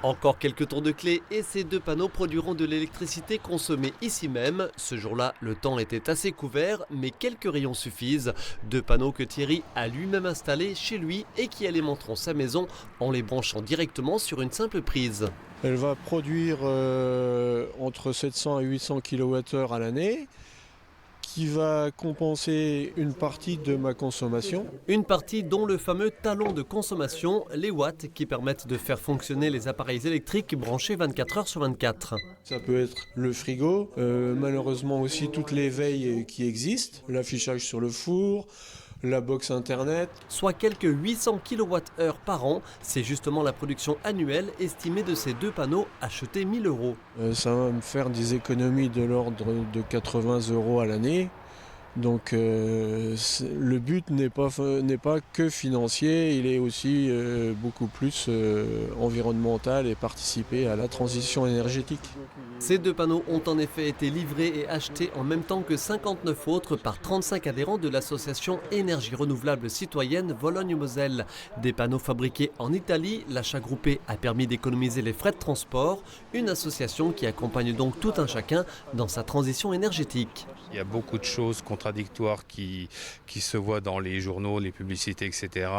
Encore quelques tours de clé et ces deux panneaux produiront de l'électricité consommée ici même. Ce jour-là, le temps était assez couvert, mais quelques rayons suffisent. Deux panneaux que Thierry a lui-même installés chez lui et qui alimenteront sa maison en les branchant directement sur une simple prise. Elle va produire entre 700 et 800 kWh à l'année, qui va compenser une partie de ma consommation. Une partie dont le fameux talon de consommation, les watts qui permettent de faire fonctionner les appareils électriques branchés 24 heures sur 24. Ça peut être le frigo, malheureusement aussi toutes les veilles qui existent, l'affichage sur le four, la box internet. Soit quelques 800 kWh par an, c'est justement la production annuelle estimée de ces deux panneaux achetés 1 000 €. Ça va me faire des économies de l'ordre de 80 € à l'année. Donc le but n'est pas que financier, il est aussi beaucoup plus environnemental et participer à la transition énergétique. Ces deux panneaux ont en effet été livrés et achetés en même temps que 59 autres par 35 adhérents de l'association Énergie Renouvelable Citoyenne Vologne-Moselle. Des panneaux fabriqués en Italie, l'achat groupé a permis d'économiser les frais de transport, une association qui accompagne donc tout un chacun dans sa transition énergétique. Il y a beaucoup de choses contradictoires qui se voient dans les journaux, les publicités, etc.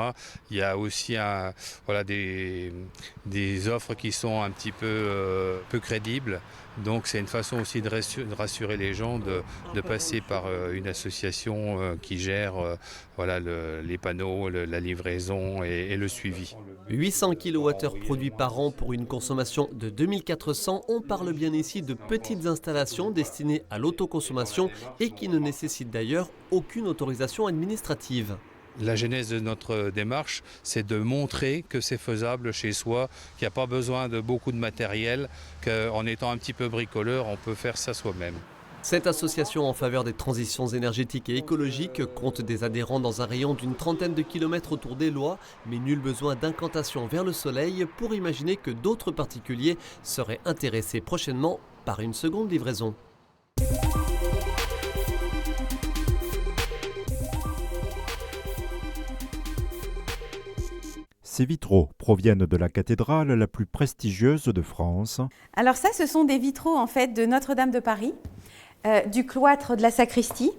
Il y a aussi des offres qui sont un petit peu crédibles. Donc c'est une façon aussi de rassurer les gens, de passer par une association qui gère les panneaux, la livraison et le suivi. 800 kWh produits par an pour une consommation de 2400. On parle bien ici de petites installations destinées à l'autoconsommation et qui ne nécessitent d'ailleurs aucune autorisation administrative. La genèse de notre démarche, c'est de montrer que c'est faisable chez soi, qu'il n'y a pas besoin de beaucoup de matériel, qu'en étant un petit peu bricoleur, on peut faire ça soi-même. Cette association en faveur des transitions énergétiques et écologiques compte des adhérents dans un rayon d'une trentaine de kilomètres autour d'Éloie, mais nul besoin d'incantation vers le soleil pour imaginer que d'autres particuliers seraient intéressés prochainement par une seconde livraison. Ces vitraux proviennent de la cathédrale la plus prestigieuse de France. Alors ça, ce sont des vitraux en fait de Notre-Dame de Paris, du cloître de la sacristie,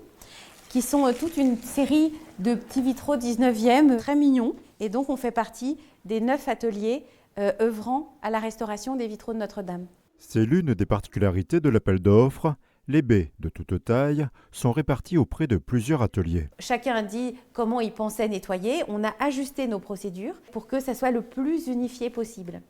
qui sont toute une série de petits vitraux 19e très mignons. Et donc on fait partie des 9 ateliers œuvrant à la restauration des vitraux de Notre-Dame. C'est l'une des particularités de l'appel d'offres. Les baies de toute taille sont réparties auprès de plusieurs ateliers. Chacun dit comment il pensait nettoyer. On a ajusté nos procédures pour que ça soit le plus unifié possible.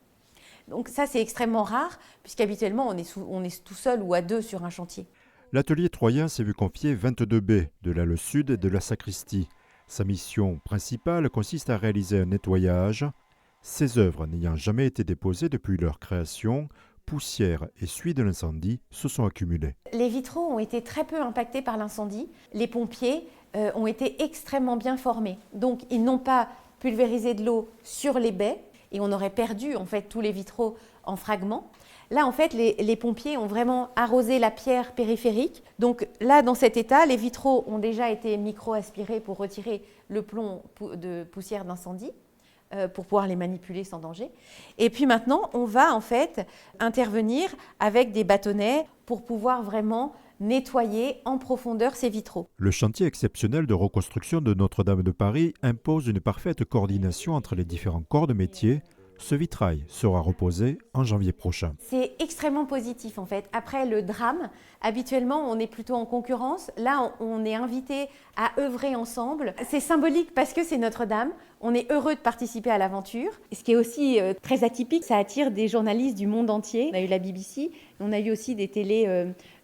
Donc ça, c'est extrêmement rare, puisqu'habituellement, on est tout seul ou à deux sur un chantier. L'atelier troyen s'est vu confier 22 baies de l'aile sud et de la sacristie. Sa mission principale consiste à réaliser un nettoyage. Ces œuvres n'ayant jamais été déposées depuis leur création, poussière et suie de l'incendie se sont accumulées. Les vitraux ont été très peu impactés par l'incendie. Les pompiers ont été extrêmement bien formés. Donc, ils n'ont pas pulvérisé de l'eau sur les baies et on aurait perdu en fait tous les vitraux en fragments. Là, en fait, les pompiers ont vraiment arrosé la pierre périphérique. Donc là, dans cet état, les vitraux ont déjà été micro-aspirés pour retirer le plomb de poussière d'incendie, pour pouvoir les manipuler sans danger. Et puis maintenant, on va en fait intervenir avec des bâtonnets pour pouvoir vraiment nettoyer en profondeur ces vitraux. Le chantier exceptionnel de reconstruction de Notre-Dame de Paris impose une parfaite coordination entre les différents corps de métier. Ce vitrail sera reposé en janvier prochain. C'est extrêmement positif en fait. Après le drame, habituellement on est plutôt en concurrence. Là on est invité à œuvrer ensemble. C'est symbolique parce que c'est Notre-Dame. On est heureux de participer à l'aventure. Ce qui est aussi très atypique, ça attire des journalistes du monde entier. On a eu la BBC, on a eu aussi des télés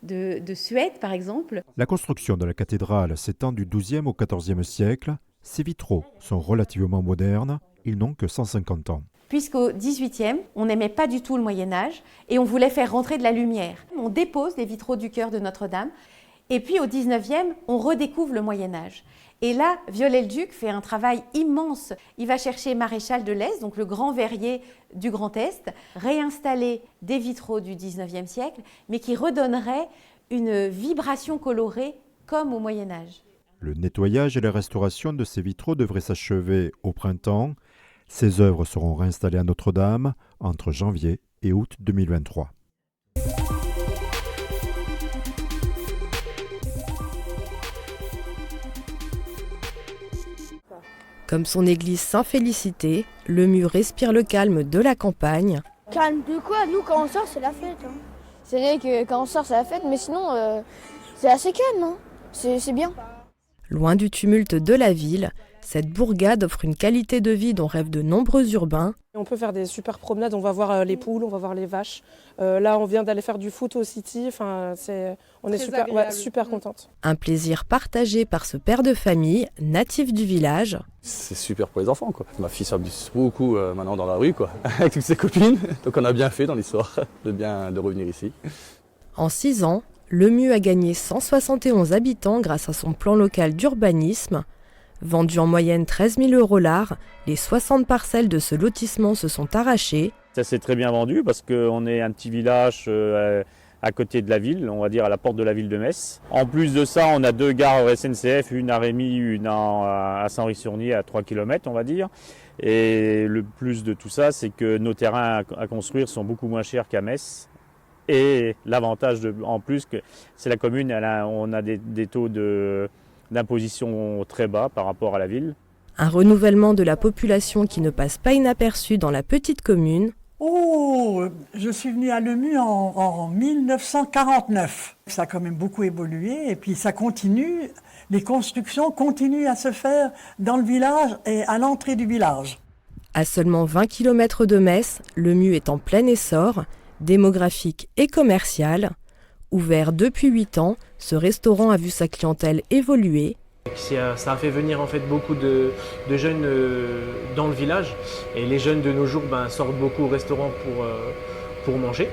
de Suède par exemple. La construction de la cathédrale s'étend du XIIe au XIVe siècle. Ces vitraux sont relativement modernes. Ils n'ont que 150 ans. Puisqu'au XVIIIe, on n'aimait pas du tout le Moyen-Âge et on voulait faire rentrer de la lumière. On dépose les vitraux du chœur de Notre-Dame et puis au XIXe, on redécouvre le Moyen-Âge. Et là, Viollet-le-Duc fait un travail immense. Il va chercher Maréchal de Lez, donc le grand verrier du Grand Est, réinstaller des vitraux du XIXe siècle, mais qui redonneraient une vibration colorée comme au Moyen-Âge. Le nettoyage et la restauration de ces vitraux devraient s'achever au printemps. Ces œuvres seront réinstallées à Notre-Dame entre janvier et août 2023. Comme son église Saint-Félicité, le Mu respire le calme de la campagne. Calme de quoi? Nous, quand on sort, c'est la fête. Hein. C'est vrai que quand on sort, c'est la fête, mais sinon, c'est assez calme. Hein. C'est bien. Loin du tumulte de la ville, cette bourgade offre une qualité de vie dont rêvent de nombreux urbains. On peut faire des super promenades, on va voir les poules, on va voir les vaches. Là, on vient d'aller faire du foot au City, on est super contente. Un plaisir partagé par ce père de famille, natif du village. C'est super pour les enfants, quoi. Ma fille s'amuse beaucoup maintenant dans la rue, quoi, avec toutes ses copines. Donc on a bien fait dans l'histoire de revenir ici. En 6 ans, le Mu a gagné 171 habitants grâce à son plan local d'urbanisme. Vendu en moyenne 13 000 € l'art, les 60 parcelles de ce lotissement se sont arrachées. Ça s'est très bien vendu parce qu'on est un petit village à côté de la ville, on va dire à la porte de la ville de Metz. En plus de ça, on a 2 gares SNCF, une à Rémy, une à Saint-Henri-sur-Nier à 3 km on va dire. Et le plus de tout ça, c'est que nos terrains à construire sont beaucoup moins chers qu'à Metz. Et l'avantage en plus, que c'est la commune, on a des taux d'imposition très bas par rapport à la ville. Un renouvellement de la population qui ne passe pas inaperçu dans la petite commune. Oh, je suis venue à Lemu en 1949. Ça a quand même beaucoup évolué et puis ça continue, les constructions continuent à se faire dans le village et à l'entrée du village. À seulement 20 km de Metz, Lemu est en plein essor, démographique et commercial. Ouvert depuis 8 ans, ce restaurant a vu sa clientèle évoluer. Ça a fait venir en fait beaucoup de jeunes dans le village et les jeunes de nos jours sortent beaucoup au restaurant pour manger.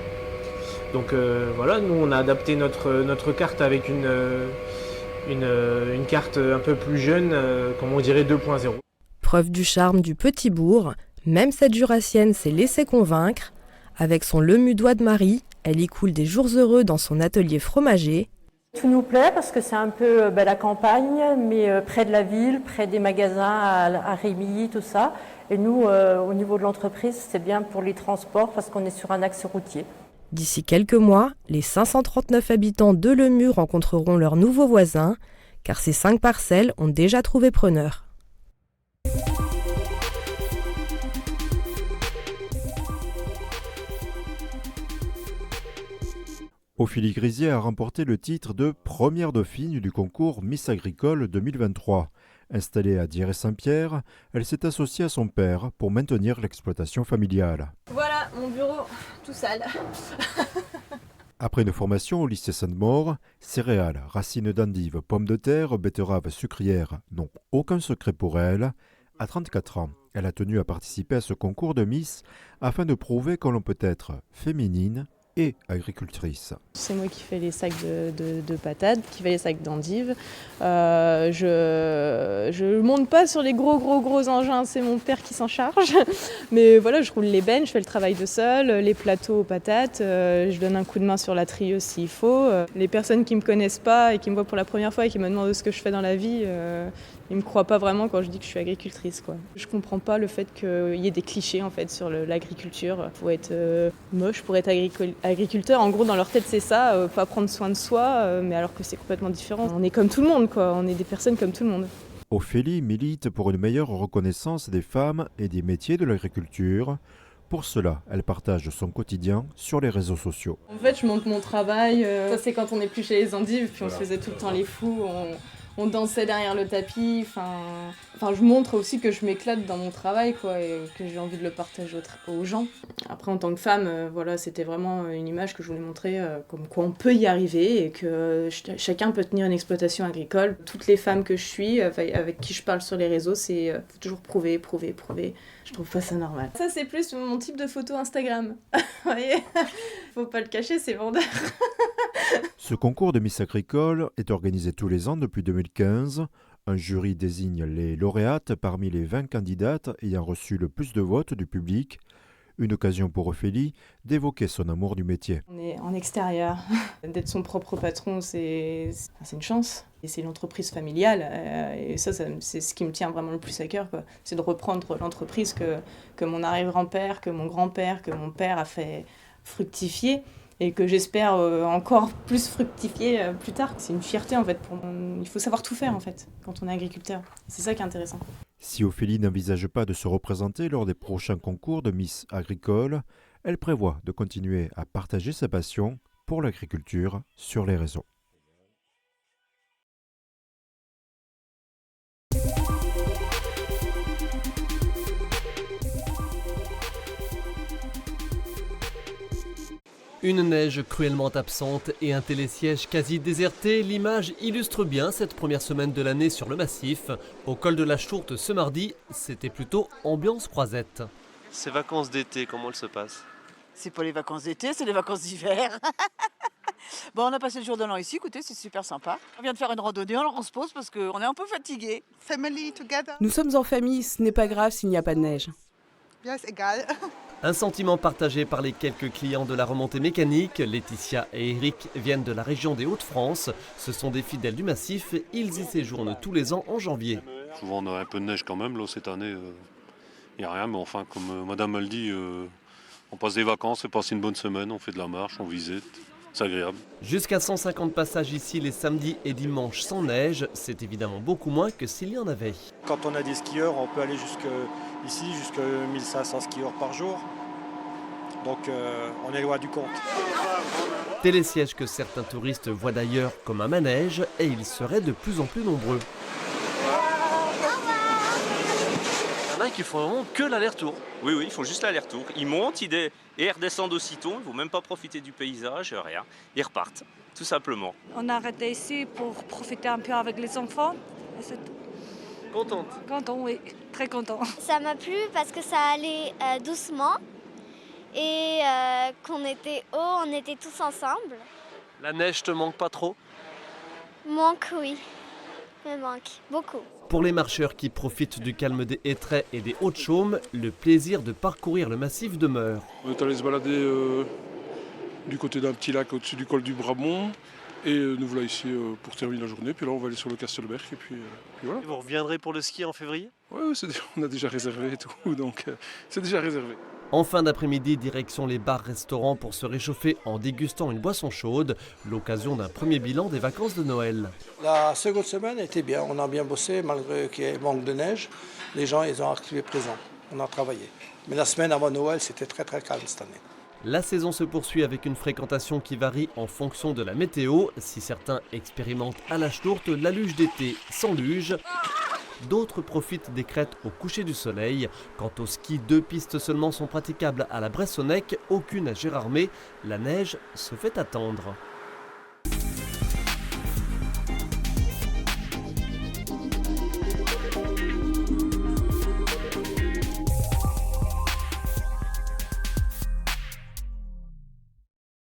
Donc voilà, nous on a adapté notre carte avec une carte un peu plus jeune, comme on dirait 2.0. Preuve du charme du petit bourg, même cette jurassienne s'est laissée convaincre. Avec son Lemudois de Marie, elle y coule des jours heureux dans son atelier fromager. Tout nous plaît parce que c'est un peu la campagne, mais près de la ville, près des magasins à Rémy, tout ça. Et nous, au niveau de l'entreprise, c'est bien pour les transports parce qu'on est sur un axe routier. D'ici quelques mois, les 539 habitants de Lemu rencontreront leurs nouveaux voisins, car ces 5 parcelles ont déjà trouvé preneur. Ophélie Grisier a remporté le titre de première dauphine du concours Miss Agricole 2023. Installée à Dieppe-Saint-Pierre, elle s'est associée à son père pour maintenir l'exploitation familiale. Voilà mon bureau, tout sale. Après une formation au lycée Sainte-Maure, céréales, racines d'endives, pommes de terre, betteraves, sucrières n'ont aucun secret pour elle. À 34 ans, elle a tenu à participer à ce concours de Miss afin de prouver que l'on peut être féminine et agricultrice. C'est moi qui fais les sacs de patates, qui fais les sacs d'endives. Je monte pas sur les gros engins, c'est mon père qui s'en charge. Mais voilà, je roule les bennes, je fais le travail de sol, les plateaux aux patates, je donne un coup de main sur la trieuse s'il faut. Les personnes qui me connaissent pas et qui me voient pour la première fois et qui me demandent ce que je fais dans la vie, ils me croient pas vraiment quand je dis que je suis agricultrice, quoi. Je comprends pas le fait qu'il y ait des clichés en fait sur l'agriculture. Faut être moche pour être agriculteur. En gros, dans leur tête, c'est ça, pas prendre soin de soi, mais alors que c'est complètement différent. On est comme tout le monde, quoi. On est des personnes comme tout le monde. Ophélie milite pour une meilleure reconnaissance des femmes et des métiers de l'agriculture. Pour cela, elle partage son quotidien sur les réseaux sociaux. En fait, je monte mon travail. Ça, c'est quand on épluchait les endives, puis on se faisait tout le temps les fous. On dansait derrière le tapis. Enfin, je montre aussi que je m'éclate dans mon travail, quoi, et que j'ai envie de le partager aux gens. Après, en tant que femme, voilà, c'était vraiment une image que je voulais montrer, comme quoi on peut y arriver et que chacun peut tenir une exploitation agricole. Toutes les femmes que je suis, avec qui je parle sur les réseaux, c'est faut toujours prouver. Je trouve pas ça normal. Ça, c'est plus mon type de photo Instagram. Vous voyez, faut pas le cacher, c'est vendeur. Ce concours de Miss Agricole est organisé tous les ans depuis 2015. Un jury désigne les lauréates parmi les 20 candidates ayant reçu le plus de votes du public. Une occasion pour Ophélie d'évoquer son amour du métier. On est en extérieur. D'être son propre patron, c'est une chance. Et c'est l'entreprise familiale. Et ça, c'est ce qui me tient vraiment le plus à cœur, quoi. C'est de reprendre l'entreprise que mon arrière-grand-père, que mon grand-père, que mon père a fait fructifier. Et que j'espère encore plus fructifier plus tard. C'est une fierté en fait. Il faut savoir tout faire en fait quand on est agriculteur. C'est ça qui est intéressant. Si Ophélie n'envisage pas de se représenter lors des prochains concours de Miss Agricole, elle prévoit de continuer à partager sa passion pour l'agriculture sur les réseaux. Une neige cruellement absente et un télésiège quasi déserté, l'image illustre bien cette première semaine de l'année sur le massif. Au col de la Chourte ce mardi, c'était plutôt ambiance croisette. Ces vacances d'été, comment elles se passent? C'est pas les vacances d'été, c'est les vacances d'hiver. Bon, on a passé le jour de l'an ici, écoutez, c'est super sympa. On vient de faire une randonnée, alors on se pose parce qu'on est un peu fatigué. Family together. Nous sommes en famille, ce n'est pas grave s'il n'y a pas de neige. Bien, c'est égal. Un sentiment partagé par les quelques clients de la remontée mécanique. Laetitia et Eric viennent de la région des Hauts-de-France. Ce sont des fidèles du massif. Ils y séjournent tous les ans en janvier. Souvent on a un peu de neige quand même. Là, cette année, il n'y a rien. Mais enfin, comme madame me le dit, on passe des vacances, on passe une bonne semaine, on fait de la marche, on visite. C'est agréable. Jusqu'à 150 passages ici les samedis et dimanches sans neige. C'est évidemment beaucoup moins que s'il y en avait. Quand on a des skieurs, on peut aller jusqu'à 1500 skieurs par jour. Donc on est loin du compte. Télésiège que certains touristes voient d'ailleurs comme un manège et ils seraient de plus en plus nombreux. Il y en a qui font vraiment que l'aller-retour. Oui, ils font juste l'aller-retour. Ils montent, et ils redescendent aussitôt. Ils ne vont même pas profiter du paysage, rien. Ils repartent, tout simplement. On a arrêté ici pour profiter un peu avec les enfants. Et c'est tout. Contente? Content, oui, très content. Ça m'a plu parce que ça allait doucement et qu'on était haut, on était tous ensemble. La neige te manque pas trop? Manque, oui. Me manque beaucoup. Pour les marcheurs qui profitent du calme des hêtraies et des Hauts-de-Chaume, le plaisir de parcourir le massif demeure. On est allé se balader du côté d'un petit lac au-dessus du col du Bramont. Et nous voilà ici pour terminer la journée. Puis là, on va aller sur le Castelberg. Et puis voilà. Et vous reviendrez pour le ski en février? Oui, on a déjà réservé et tout. Donc c'est déjà réservé. En fin d'après-midi, direction les bars-restaurants pour se réchauffer en dégustant une boisson chaude. L'occasion d'un premier bilan des vacances de Noël. La seconde semaine était bien. On a bien bossé malgré qu'il y ait manque de neige. Les gens, ils ont activé présent. On a travaillé. Mais la semaine avant Noël, c'était très très calme cette année. La saison se poursuit avec une fréquentation qui varie en fonction de la météo. Si certains expérimentent à la Chourte la luge d'été sans luge, d'autres profitent des crêtes au coucher du soleil. Quant au ski, 2 pistes seulement sont praticables à la Bressonnec, aucune à Gérardmer. La neige se fait attendre.